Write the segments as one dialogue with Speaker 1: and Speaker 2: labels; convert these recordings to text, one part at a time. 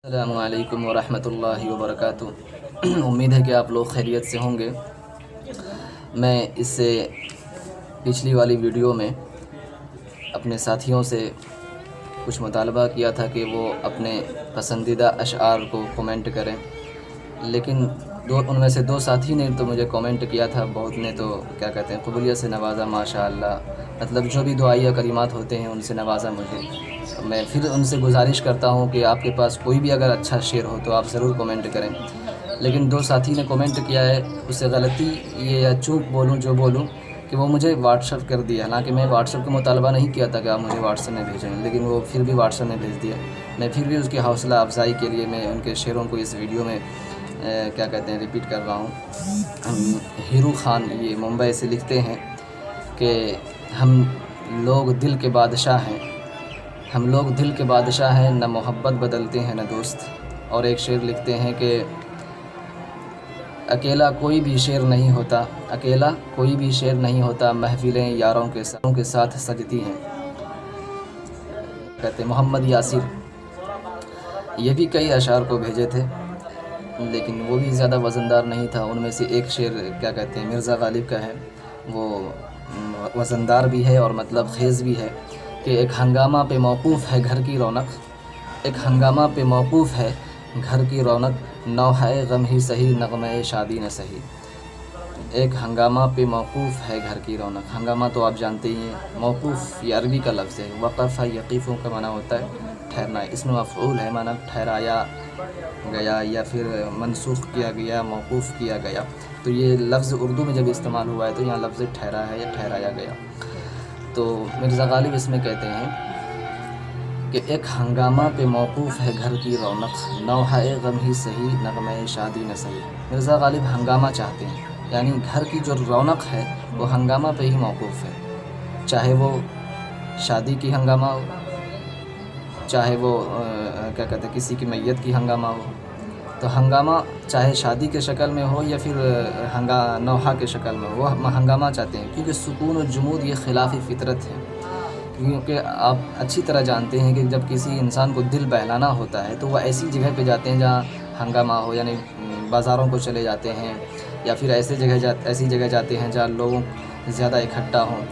Speaker 1: السلام علیکم ورحمۃ اللہ وبرکاتہ۔ امید ہے کہ آپ لوگ خیریت سے ہوں گے۔ میں اس سے پچھلی والی ویڈیو میں اپنے ساتھیوں سے کچھ مطالبہ کیا تھا کہ وہ اپنے پسندیدہ اشعار کو کومنٹ کریں، لیکن ان میں سے دو ساتھی نے تو مجھے کومنٹ کیا تھا، بہت نے تو کیا کہتے ہیں قبولیت سے نوازا، ماشاء اللہ، مطلب جو بھی دعائیہ کلمات ہوتے ہیں ان سے نوازا مجھے۔ میں پھر ان سے گزارش کرتا ہوں کہ آپ کے پاس کوئی بھی اگر اچھا شعر ہو تو آپ ضرور کومنٹ کریں، لیکن دو ساتھی نے کومنٹ کیا ہے، اس سے غلطی یہ یا چوک بولوں جو بولوں کہ وہ مجھے واٹس ایپ کر دیا، حالانکہ میں واٹس ایپ کا مطالبہ نہیں کیا تھا کہ آپ مجھے واٹس ایپ میں بھیجیں، لیکن وہ پھر بھی واٹس ایپ میں بھیج دیا۔ میں پھر بھی اس کی حوصلہ افزائی کے لیے میں ان کے شعروں کو اس ویڈیو میں کیا کہتے ہیں ریپیٹ کر رہا ہوں۔ ہیرو خان یہ ممبئی سے لکھتے ہیں کہ ہم لوگ دل کے بادشاہ ہیں، ہم لوگ دل کے بادشاہ ہیں، نہ محبت بدلتے ہیں نہ دوست۔ اور ایک شعر لکھتے ہیں کہ اکیلا کوئی بھی شعر نہیں ہوتا، اکیلا کوئی بھی شعر نہیں ہوتا، محفلیں یاروں کے ساتھ سجتی ہیں۔ کہتے ہیں محمد یاسر، یہ بھی کئی اشعار کو بھیجے تھے لیکن وہ بھی زیادہ وزندار نہیں تھا۔ ان میں سے ایک شعر کیا کہتے ہیں مرزا غالب کا ہے، وہ وزندار بھی ہے اور مطلب خیز بھی ہے کہ ایک ہنگامہ پہ موقوف ہے گھر کی رونق، ایک ہنگامہ پہ موقوف ہے گھر کی رونق، نوحۂ غم ہی سہی نغمہ شادی نہ سہی۔ ایک ہنگامہ پہ موقوف ہے گھر کی رونق، ہنگامہ تو آپ جانتے ہی ہیں، موقوف یہ عربی کا لفظ ہے، وقف یقیفوں کا معنی ہوتا ہے ٹھہرنا، اس میں مفعول ہے، معنی ٹھہرایا گیا یا پھر منسوخ کیا گیا، موقوف کیا گیا۔ تو یہ لفظ اردو میں جب استعمال ہوا ہے تو یہاں لفظ ٹھہرا ہے یا ٹھہرایا گیا۔ تو مرزا غالب اس میں کہتے ہیں کہ ایک ہنگامہ پہ موقوف ہے گھر کی رونق، نوحۂ غم ہی سہی نغمہ شادی نہ سہی۔ مرزا غالب ہنگامہ چاہتے ہیں، یعنی گھر کی جو رونق ہے وہ ہنگامہ پہ ہی موقوف ہے، چاہے وہ شادی کی ہنگامہ ہو، چاہے وہ کیا کہتے ہیں کسی کی میت کی ہنگامہ ہو۔ تو ہنگامہ چاہے شادی کے شکل میں ہو یا پھر نوحہ کے شکل میں ہو، وہ ہنگامہ چاہتے ہیں، کیونکہ سکون و جمود یہ خلاف فطرت ہے۔ کیونکہ آپ اچھی طرح جانتے ہیں کہ جب کسی انسان کو دل بہلانا ہوتا ہے تو وہ ایسی جگہ پہ جاتے ہیں جہاں ہنگامہ ہو، یعنی بازاروں کو چلے جاتے ہیں یا پھر ایسی جگہ جاتے ہیں جہاں لوگوں زیادہ اکٹھا ہوں،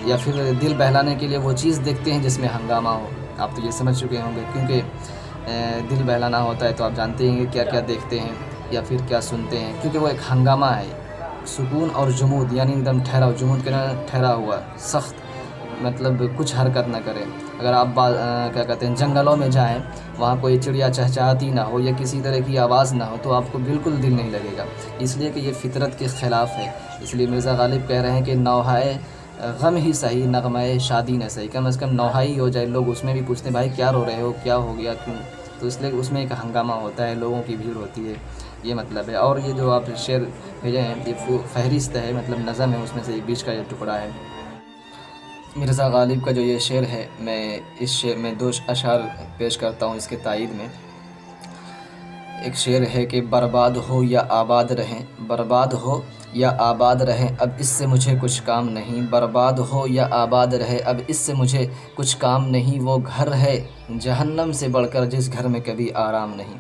Speaker 1: یا پھر دل بہلانے کے لیے وہ چیز دیکھتے ہیں جس میں ہنگامہ ہو۔ آپ تو یہ سمجھ چکے ہوں گے، کیونکہ دل بہلانا ہوتا ہے تو آپ جانتے ہیں کہ کیا کیا دیکھتے ہیں یا پھر کیا سنتے ہیں، کیونکہ وہ ایک ہنگامہ ہے۔ سکون اور جمود یعنی ایک دم ٹھہرا، جمود کے ٹھہرا ہوا، سخت، مطلب کچھ حرکت نہ کرے۔ اگر آپ کیا کہتے ہیں جنگلوں میں جائیں، وہاں کوئی چڑیا چہچہاتی نہ ہو یا کسی طرح کی آواز نہ ہو تو آپ کو بالکل دل نہیں لگے گا، اس لیے کہ یہ فطرت کے خلاف ہے۔ اس لیے مرزا غالب کہہ رہے ہیں کہ نوحۂ غم ہی سہی نغمہ شادی نہ سہی، کم از کم نوحائی ہو جائے، لوگ اس میں بھی پوچھتے ہیں بھائی کیا رو رہے ہو، کیا ہو گیا، کیوں؟ تو اس لیے اس میں ایک ہنگامہ ہوتا ہے، لوگوں کی بھیڑ ہوتی ہے، یہ مطلب ہے۔ اور یہ جو آپ شعر بھیجے ہیں یہ فہرست ہے، مطلب نظم ہے، اس میں سے ایک بیچ کا یہ ٹکڑا ہے۔ مرزا غالب کا جو یہ شعر ہے، میں اس شعر میں دو اشعار پیش کرتا ہوں اس کے تائید میں۔ ایک شعر ہے کہ برباد ہو یا آباد رہیں، برباد ہو یا آباد رہیں، اب اس سے مجھے کچھ کام نہیں، برباد ہو یا آباد رہے اب اس سے مجھے کچھ کام نہیں، وہ گھر ہے جہنم سے بڑھ کر جس گھر میں کبھی آرام نہیں۔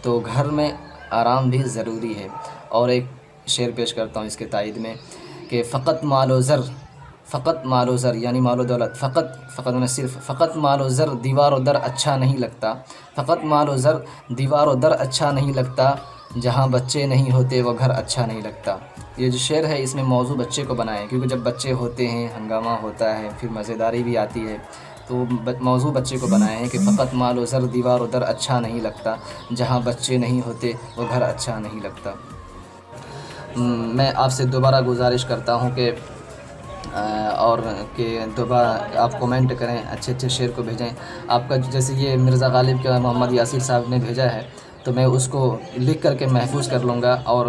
Speaker 1: تو گھر میں آرام بھی ضروری ہے۔ اور ایک شعر پیش کرتا ہوں اس کے تائید میں کہ فقط مال و زر، فقط مال و زر یعنی مال و دولت، فقط میں صرف، فقط مال و زر دیوار و در اچھا نہیں لگتا، فقط مال و زر دیوار و در اچھا نہیں لگتا، جہاں بچے نہیں ہوتے وہ گھر اچھا نہیں لگتا۔ یہ جو شعر ہے اس میں موضوع بچے کو بنائے ہیں، کیونکہ جب بچے ہوتے ہیں ہنگامہ ہوتا ہے، پھر مزیداری بھی آتی ہے، تو موضوع بچے کو بنائے ہیں کہ فقط مال و زر دیوار و در اچھا نہیں لگتا، جہاں بچے نہیں ہوتے وہ گھر اچھا نہیں لگتا۔ میں آپ سے دوبارہ گزارش کرتا ہوں کہ اور کہ دوبارہ آپ کومنٹ کریں، اچھے اچھے شعر کو بھیجیں۔ آپ کا جیسے یہ مرزا غالب کا محمد یاسر صاحب نے بھیجا ہے تو میں اس کو لکھ کر کے محفوظ کر لوں گا، اور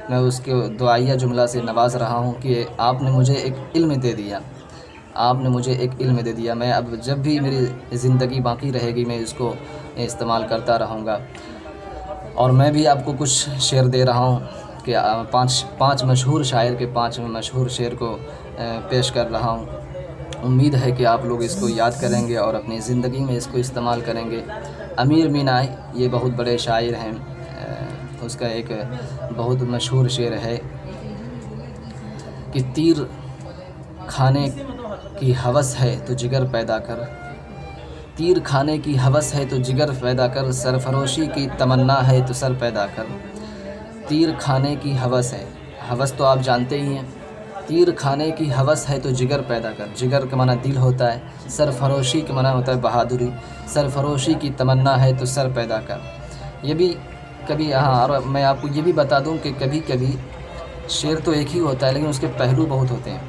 Speaker 1: میں اس کے دعائیہ جملہ سے نواز رہا ہوں کہ آپ نے مجھے ایک علم دے دیا، آپ نے مجھے ایک علم دے دیا، میں اب جب بھی میری زندگی باقی رہے گی میں اس کو استعمال کرتا رہوں گا۔ اور میں بھی آپ کو کچھ شعر دے رہا ہوں کہ پانچ مشہور شاعر کے 5 مشہور شعر کو پیش کر رہا ہوں۔ امید ہے کہ آپ لوگ اس کو یاد کریں گے اور اپنی زندگی میں اس کو استعمال کریں گے۔ امیر مینائی یہ بہت بڑے شاعر ہیں، اس کا ایک بہت مشہور شعر ہے کہ تیر کھانے کی ہوس ہے تو جگر پیدا کر، تیر کھانے کی ہوس ہے تو جگر پیدا کر، سرفروشی کی تمنا ہے تو سر پیدا کر۔ تیر کھانے کی ہوس ہے، ہوس تو آپ جانتے ہی ہیں، تیر کھانے کی ہوس ہے تو جگر پیدا کر، جگر کا معنی دل ہوتا ہے، سرفروشی کا معنی ہوتا ہے بہادری، سرفروشی کی تمنا ہے تو سر پیدا کر۔ یہ بھی کبھی اور میں آپ کو یہ بھی بتا دوں کہ کبھی کبھی شعر تو ایک ہی ہوتا ہے لیکن اس کے پہلو بہت ہوتے ہیں،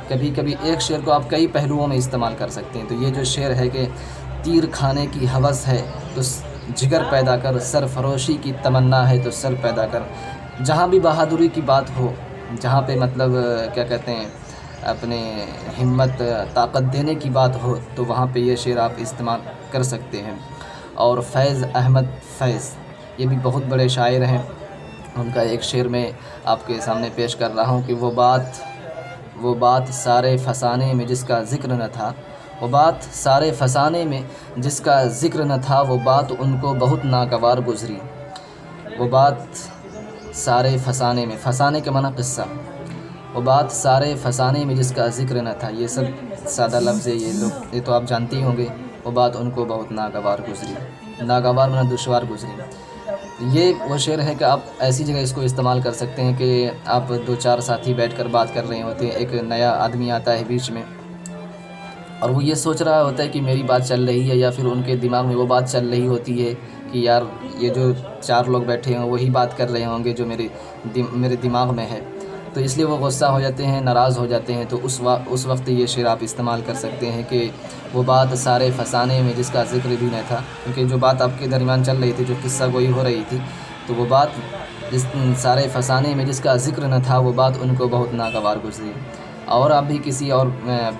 Speaker 1: کبھی کبھی ایک شعر کو آپ کئی پہلوؤں میں استعمال کر سکتے ہیں۔ تو یہ جو شعر ہے کہ تیر کھانے کی ہوس ہے تو جگر پیدا کر، سرفروشی کی تمنا ہے تو سر پیدا کر، جہاں بھی بہادری کی بات ہو، جہاں پہ مطلب کیا کہتے ہیں اپنے ہمت طاقت دینے کی بات ہو تو وہاں پہ یہ شعر آپ استعمال کر سکتے ہیں۔ اور فیض احمد فیض یہ بھی بہت بڑے شاعر ہیں، ان کا ایک شعر میں آپ کے سامنے پیش کر رہا ہوں کہ وہ بات سارے فسانے میں جس کا ذکر نہ تھا، وہ بات سارے فسانے میں جس کا ذکر نہ تھا، وہ بات ان کو بہت ناگوار گزری۔ وہ بات سارے فسانے میں، فسانے کے معنی قصہ، وہ بات سارے فسانے میں جس کا ذکر نہ تھا، یہ سب سادہ لفظ ہے، یہ تو آپ جانتے ہی ہوں گے۔ وہ بات ان کو بہت ناگوار گزری، ناگوار معنی دشوار گزری۔ یہ وہ شعر ہے کہ آپ ایسی جگہ اس کو استعمال کر سکتے ہیں کہ آپ دو چار ساتھی بیٹھ کر بات کر رہے ہوتے ہیں، ایک نیا آدمی آتا ہے بیچ میں اور وہ یہ سوچ رہا ہوتا ہے کہ میری بات چل رہی ہے، یا پھر ان کے دماغ میں وہ بات چل رہی ہوتی ہے کہ یار یہ جو چار لوگ بیٹھے ہیں وہی بات کر رہے ہوں گے جو میرے دماغ میں ہے، تو اس لیے وہ غصہ ہو جاتے ہیں، ناراض ہو جاتے ہیں۔ تو اس وقت یہ شعر آپ استعمال کر سکتے ہیں کہ وہ بات سارے فسانے میں جس کا ذکر بھی نہ تھا، کیونکہ جو بات آپ کے درمیان چل رہی تھی، جو قصہ گوئی ہو رہی تھی، تو وہ بات جس سارے فسانے میں جس کا ذکر نہ تھا، وہ بات ان کو بہت ناگوار گزری۔ اور آپ بھی کسی اور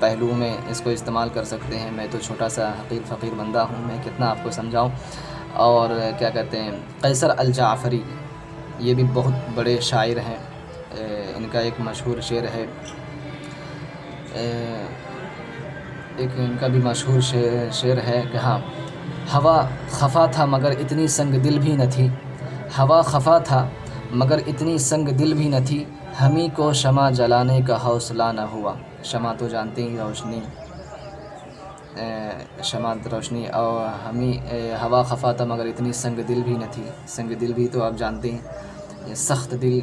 Speaker 1: پہلو میں اس کو استعمال کر سکتے ہیں۔ میں تو چھوٹا سا حقیر فقیر بندہ ہوں، میں کتنا آپ کو سمجھاؤں۔ اور کیا کہتے ہیں قیصر الجعفری یہ بھی بہت بڑے شاعر ہیں، ان کا ایک مشہور شعر ہے، ایک ان کا بھی مشہور شعر ہے کہ ہاں، ہوا خفا تھا مگر اتنی سنگ دل بھی نہ تھی، ہوا خفا تھا مگر اتنی سنگ دل بھی نہ تھی، ہمیں کو شمع جلانے کا حوصلہ نہ ہوا۔ شمع تو جانتے ہی روشنی، شمع روشنی، اور ہمیں ہوا خفا تھا مگر اتنی سنگ دل بھی نہ تھی، سنگ دل بھی تو آپ جانتے ہیں سخت دل۔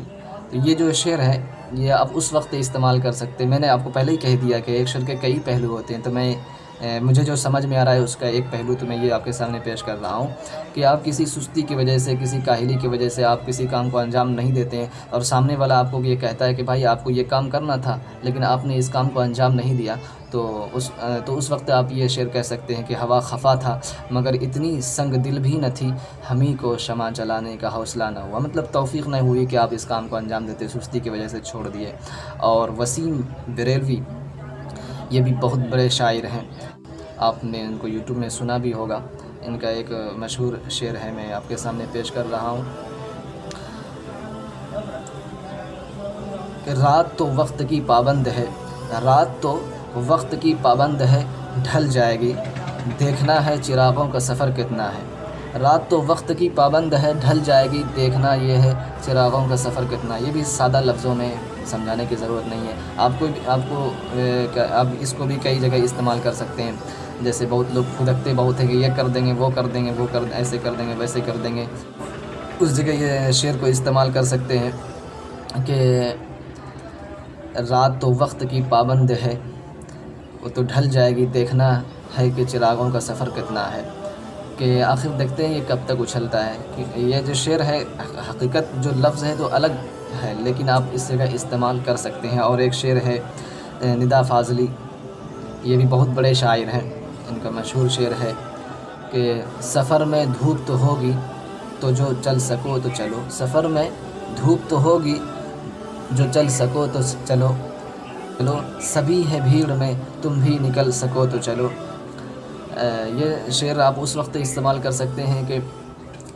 Speaker 1: تو یہ جو شعر ہے یہ آپ اس وقت استعمال کر سکتے ہیں۔ میں نے آپ کو پہلے ہی کہہ دیا کہ ایک شعر کے کئی پہلو ہوتے ہیں، تو مجھے جو سمجھ میں آ رہا ہے اس کا ایک پہلو تو میں یہ آپ کے سامنے پیش کر رہا ہوں کہ آپ کسی سستی کی وجہ سے، کسی کاہلی کی وجہ سے آپ کسی کام کو انجام نہیں دیتے ہیں، اور سامنے والا آپ کو یہ کہتا ہے کہ بھائی آپ کو یہ کام کرنا تھا لیکن آپ نے اس کام کو انجام نہیں دیا، تو اس وقت آپ یہ شعر کہہ سکتے ہیں کہ ہوا خفا تھا مگر اتنی سنگ دل بھی نہ تھی، ہمیں کو شمع جلانے کا حوصلہ نہ ہوا، مطلب توفیق نہ ہوئی کہ آپ اس کام کو انجام دیتے، سستی کی وجہ سے چھوڑ دیے۔ اور وسیم بریلوی یہ بھی بہت بڑے شاعر ہیں، آپ نے ان کو یوٹیوب میں سنا بھی ہوگا۔ ان کا ایک مشہور شعر ہے، میں آپ کے سامنے پیش کر رہا ہوں کہ رات تو وقت کی پابند ہے، رات تو وقت کی پابند ہے، ڈھل جائے گی، دیکھنا ہے چراغوں کا سفر کتنا ہے۔ رات تو وقت کی پابند ہے، ڈھل جائے گی، دیکھنا یہ ہے چراغوں کا سفر کتنا۔ یہ بھی سادہ لفظوں میں سمجھانے کی ضرورت نہیں ہے، آپ اس کو بھی کئی جگہ استعمال کر سکتے ہیں۔ جیسے بہت لوگ کھدکتے بہت ہیں کہ یہ کر دیں گے، وہ کر دیں گے، ایسے کر دیں گے، ویسے کر دیں گے، اس جگہ یہ شعر کو استعمال کر سکتے ہیں کہ رات تو وقت کی پابند ہے، وہ تو ڈھل جائے گی، دیکھنا ہے کہ چراغوں کا سفر کتنا ہے، کہ آخر دیکھتے ہیں یہ کب تک اچھلتا ہے۔ کہ یہ جو شعر ہے حقیقت جو لفظ ہے تو الگ ہے لیکن آپ اس جگہ استعمال کر سکتے ہیں۔ اور ایک شعر ہے ندا فاضلی، یہ بھی بہت بڑے شاعر ہیں، ان کا مشہور شعر ہے کہ سفر میں دھوپ تو ہوگی تو جو چل سکو تو چلو، سفر میں دھوپ تو ہوگی جو چل سکو تو چلو، سبھی ہے بھیڑ میں تم بھی نکل سکو تو چلو۔ یہ شعر آپ اس وقت استعمال کر سکتے ہیں کہ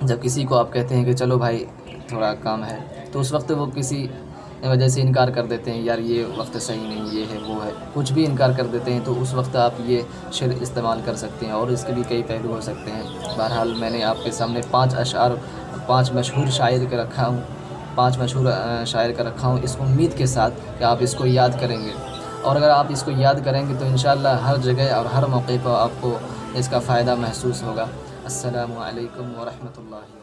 Speaker 1: جب کسی کو آپ کہتے ہیں کہ چلو بھائی تھوڑا کام ہے، تو اس وقت وہ کسی وجہ سے انکار کر دیتے ہیں، یار یہ وقت صحیح نہیں، یہ ہے وہ ہے، کچھ بھی انکار کر دیتے ہیں، تو اس وقت آپ یہ شعر استعمال کر سکتے ہیں، اور اس کے بھی کئی پہلو ہو سکتے ہیں۔ بہرحال میں نے آپ کے سامنے 5 اشعار 5 مشہور شاعر کا رکھا ہوں، 5 مشہور شاعر کا رکھا ہوں، اس امید کے ساتھ کہ آپ اس کو یاد کریں گے، اور اگر آپ اس کو یاد کریں گے تو انشاءاللہ ہر جگہ اور ہر موقع پر آپ کو اس کا فائدہ محسوس ہوگا۔ السلام علیکم ورحمۃ اللہ۔